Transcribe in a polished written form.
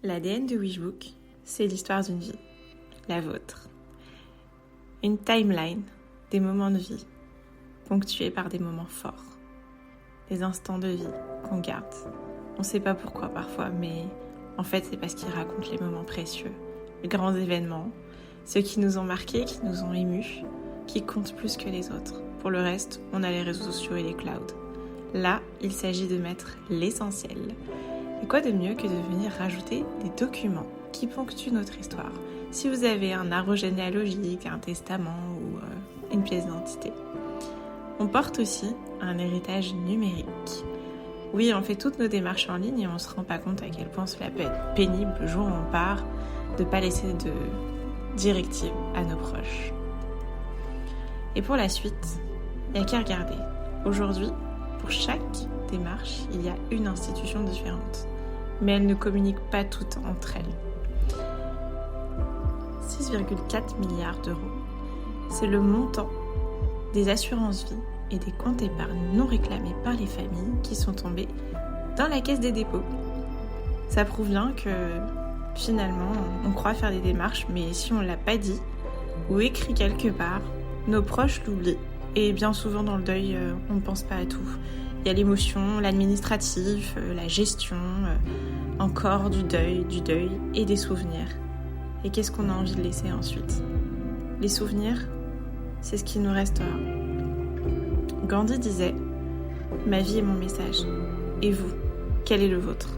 L'ADN de Wishbook, c'est l'histoire d'une vie, la vôtre. Une timeline, des moments de vie, ponctués par des moments forts. Des instants de vie qu'on garde. On ne sait pas pourquoi parfois, mais en fait c'est parce qu'ils racontent les moments précieux, les grands événements, ceux qui nous ont marqués, qui nous ont émus, qui comptent plus que les autres. Pour le reste, on a les réseaux sociaux et les clouds. Là, il s'agit de mettre l'essentiel. Et quoi de mieux que de venir rajouter des documents qui ponctuent notre histoire. Si vous avez un arbre généalogique, un testament ou une pièce d'identité. On porte aussi un héritage numérique. Oui, on fait toutes nos démarches en ligne et on ne se rend pas compte à quel point cela peut être pénible le jour où on part de ne pas laisser de directives à nos proches. Et pour la suite, il n'y a qu'à regarder. Aujourd'hui, pour chaque démarche, il y a une institution différente. Mais elles ne communiquent pas toutes entre elles. 6,4 milliards d'euros. C'est le montant des assurances vie et des comptes épargne non réclamés par les familles qui sont tombés dans la caisse des dépôts. Ça prouve bien que finalement, on croit faire des démarches, mais si on ne l'a pas dit ou écrit quelque part, nos proches l'oublient. Et bien souvent dans le deuil, on ne pense pas à tout. Il y a l'émotion, l'administratif, la gestion, encore du deuil et des souvenirs. Et qu'est-ce qu'on a envie de laisser ensuite ? Les souvenirs, c'est ce qui nous restera. Gandhi disait « Ma vie est mon message. Et vous, quel est le vôtre ?»